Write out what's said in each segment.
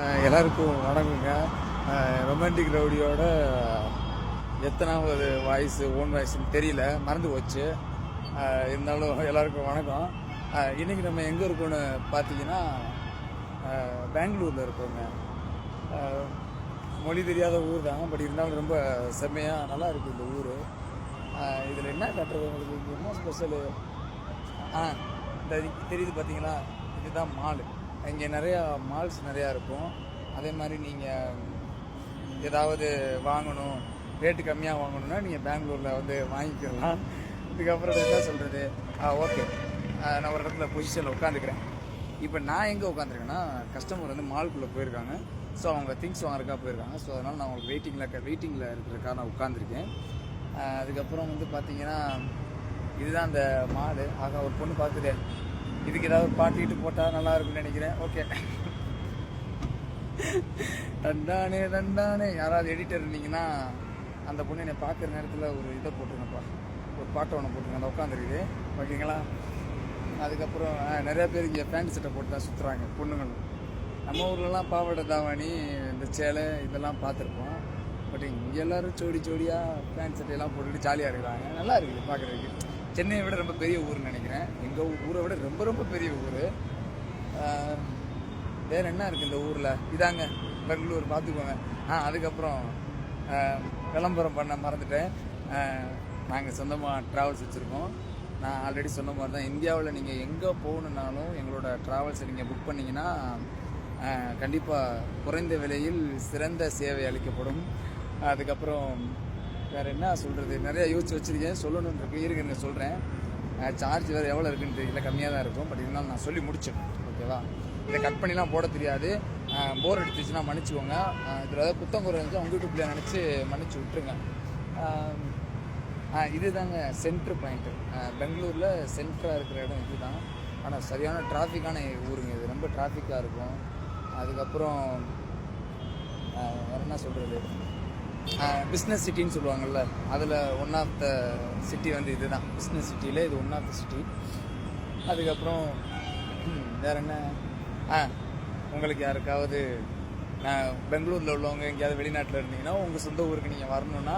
எல்லாருக்கும் வணக்கங்க. ரொமான்டிக் ரவுடியோட எத்தனாவது வாய்ஸ் ஓன் வாய்ஸ்ன்னு தெரியல, மறந்து போச்சு. இருந்தாலும் எல்லாருக்கும் வணக்கம். இன்றைக்கி நம்ம எங்கே இருக்கோன்னு பார்த்தீங்கன்னா பெங்களூரில் இருக்கோங்க. மொழி தெரியாத ஊர் தான், பட் இருந்தாலும் ரொம்ப செம்மையாக நல்லா இருக்குது இந்த ஊர். இதில் என்ன கட்டுறது உங்களுக்கு, என்ன ஸ்பெஷலு? இந்த தெரியுது பார்த்தீங்களா, இதுதான் மாலு. இங்கே நிறையா மால்ஸ் நிறையா இருக்கும். அதே மாதிரி நீங்கள் ஏதாவது வாங்கணும், ரேட்டு கம்மியாக வாங்கணுன்னா நீங்கள் பெங்களூரில் வந்து வாங்கிக்கலாம். இதுக்கப்புறம் என்ன சொல்கிறது, ஓகே, நான் ஒரு இடத்துல பொசிஷனில் உட்காந்துக்கிறேன். இப்போ நான் எங்கே உட்காந்துருக்கேன்னா, கஸ்டமர் வந்து மால்குள்ளே போயிருக்காங்க. ஸோ அவங்க திங்ஸ் வாங்குறதுக்காக போயிருக்காங்க. ஸோ அதனால் நான் அவங்களுக்கு வெயிட்டிங்கில் இருக்கிறதுக்காக நான் உட்காந்துருக்கேன். அதுக்கப்புறம் வந்து பார்த்தீங்கன்னா இதுதான் அந்த மாலு. ஆக ஒரு பொண்ணு பார்த்துட்டு இதுக்கு ஏதாவது பாட்டிட்டு போட்டால் நல்லா இருக்குன்னு நினைக்கிறேன். ஓகே, தண்டானே தண்டானே. யாராவது எடிட்டர் இருந்தீங்கன்னா அந்த பொண்ணு என்னை பார்க்குற நேரத்தில் ஒரு இதை போட்டுருங்கப்பா, ஒரு பாட்டை ஒன்று போட்டுருங்க, அந்த உட்காந்துருக்குது. ஓகேங்களா? அதுக்கப்புறம் நிறையா பேர் இங்கே பேண்ட் சட்டை போட்டு தான் சுற்றுறாங்க பொண்ணுங்களும். நம்ம ஊர்லலாம் பாவாடை தாவாணி, இந்த சேலை இதெல்லாம் பார்த்துருப்போம். பட் இங்கே எல்லோரும் ஜோடி ஜோடியாக பேண்ட் சட்டையெல்லாம் போட்டுட்டு ஜாலியாக இருக்கிறாங்க. நல்லா இருக்குது பார்க்குறதுக்கு. சென்னையை விட ரொம்ப பெரிய ஊர்னு நினைக்கிறேன். எங்கள் ஊரை விட ரொம்ப ரொம்ப பெரிய ஊர். வேறு என்ன இருக்குது இந்த ஊரில்? இதாங்க பெங்களூர், பார்த்துக்கோங்க. அதுக்கப்புறம் விளம்பரம் பண்ண மறந்துட்டேன். நாங்கள் சொந்தமாக ட்ராவல்ஸ் வச்சுருக்கோம். நான் ஆல்ரெடி சொன்ன மாதிரி தான், இந்தியாவில் நீங்கள் எங்கே போகணுன்னாலும் எங்களோட ட்ராவல்ஸை நீங்கள் புக் பண்ணிங்கன்னா கண்டிப்பாக குறைந்த விலையில் சிறந்த சேவை அளிக்கப்படும். அதுக்கப்புறம் வேறு என்ன சொல்கிறது, நிறையா யோசிச்சு வச்சுருக்கேன், சொல்லணுன்னு இருக்கு. இருக்குங்க சொல்கிறேன். சார்ஜ் வேறு எவ்வளோ இருக்குன்னு தெரியல, கம்மியாக தான் இருக்கும். பட் இருந்தாலும் நான் சொல்லி முடிச்சேன். ஓகேவா? இதை கட் பண்ணிலாம் போட தெரியாது. போர் எடுத்துச்சுன்னா மன்னிச்சுக்கோங்க. இதில் ஏதாவது குத்தங்குறை இருந்துச்சு உங்கள் வீட்டுக்குள்ளே நினச்சி மன்னிச்சு விட்டுருங்க. இது தாங்க சென்ட்ரு பாயிண்ட்டு. பெங்களூரில் சென்டராக இருக்கிற இடம் இது தான். ஆனால் சரியான டிராஃபிக்கான ஊருங்க இது, ரொம்ப டிராஃபிக்காக இருக்கும். அதுக்கப்புறம் வேறு என்ன சொல்கிறது, பிஸ்னஸ் சிட்டின்னு சொல்லுவாங்கள்ல, அதில் ஒன் ஆஃப் த சிட்டி வந்து இது தான். பிஸ்னஸ் சிட்டியில் இது ஒன் ஆஃப் த சிட்டி. அதுக்கப்புறம் வேறு என்ன, உங்களுக்கு யாருக்காவது பெங்களூரில் உள்ளவங்க எங்கேயாவது வெளிநாட்டில் இருந்தீங்கன்னா, உங்கள் சொந்த ஊருக்கு நீங்கள் வரணுன்னா,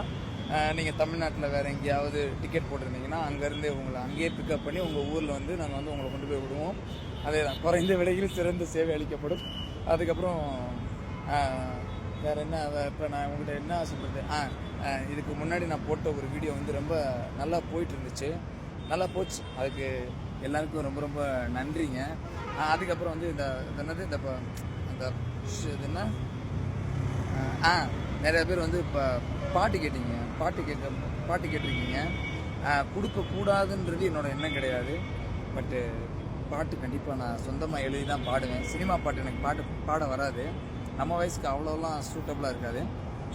நீங்கள் தமிழ்நாட்டில் வேறு எங்கேயாவது டிக்கெட் போட்டிருந்தீங்கன்னா அங்கேருந்தே உங்களை அங்கேயே பிக்கப் பண்ணி உங்கள் ஊரில் வந்து நாங்கள் வந்து உங்களை கொண்டு போய் விடுவோம். அதே தான், குறைந்த விலையில் சிறந்த சேவை அளிக்கப்படும். அதுக்கப்புறம் வேறு என்ன, இப்போ நான் உங்கள்கிட்ட என்ன சொல்கிறது, இதுக்கு முன்னாடி நான் போட்ட ஒரு வீடியோ வந்து ரொம்ப நல்லா போயிட்டு இருந்துச்சு, நல்லா போச்சு. அதுக்கு எல்லாருக்கும் ரொம்ப ரொம்ப நன்றிங்க. அதுக்கப்புறம் வந்து இந்த என்னது இந்த இது என்ன, நிறைய பேர் வந்து இப்போ பாட்டு கேட்டிருக்கீங்க. கொடுக்கக்கூடாதுன்றது என்னோட எண்ணம் கிடையாது. பட்டு பாட்டு கண்டிப்பாக நான் சொந்தமாக எழுதி தான் பாடுவேன். சினிமா பாட்டு எனக்கு பாட வராது, நம்ம வயசுக்கு அவ்வளோலாம் சூட்டபுளாக இருக்காது.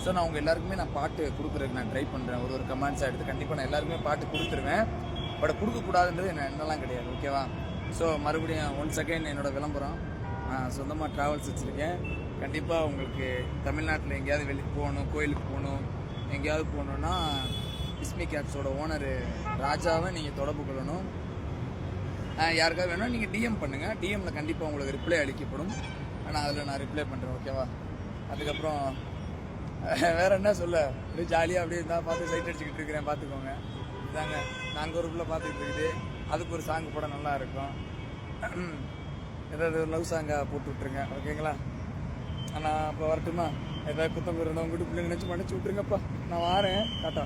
ஸோ நான் உங்கள் எல்லாருக்குமே நான் பாட்டு கொடுக்குறதுக்கு நான் ட்ரை பண்ணுறேன். ஒரு கமெண்ட்ஸாக எடுத்து கண்டிப்பாக நான் எல்லாருக்குமே பாட்டு கொடுத்துருவேன். பட் கொடுக்கக்கூடாதுன்றது என்னெல்லாம் கிடையாது. ஓகேவா? ஸோ மறுபடியும் ஒன்ஸ் அகைன் என்னோடய விளம்பரம். சொந்தமாக ட்ராவல்ஸ் வச்சுருக்கேன். கண்டிப்பாக உங்களுக்கு தமிழ்நாட்டில் எங்கேயாவது வெளியே போகணும், கோயிலுக்கு போகணும், எங்கேயாவது போகணுன்னா இஸ்மி கேப்ஸோட ஓனரு ராஜாவை நீங்கள் தொடர்பு கொள்ளணும். யாருக்காவது வேணும் நீங்கள் டிஎம் பண்ணுங்கள். டிஎம்மில் கண்டிப்பாக உங்களுக்கு ரிப்ளை அளிக்கப்படும். ஆனால் அதில் நான் ரிப்ளை பண்ணுறேன். ஓகேவா? அதுக்கப்புறம் வேறு என்ன சொல்ல, அப்படியே ஜாலியாக அப்படியே இருந்தால் பார்த்து சைட் அடிச்சுக்கிட்டு இருக்கிறேன், பார்த்துக்கோங்க. இதாங்க நாங்கள் ஒரு ரூபில் பார்த்துக்கிட்டு இருக்குது. அதுக்கு ஒரு சாங்கு போட நல்லா இருக்கும். ஏதாவது ஒரு லவ் சாங்காக போட்டு விட்ருங்க. ஓகேங்களா? நான் இப்போ வரட்டுமா? ஏதாவது குத்தம் இருந்தவங்க வீட்டு பிள்ளைங்க நினச்சி மன்னிச்சு விட்ருங்கப்பா. நான் வாரேன். டாட்டா.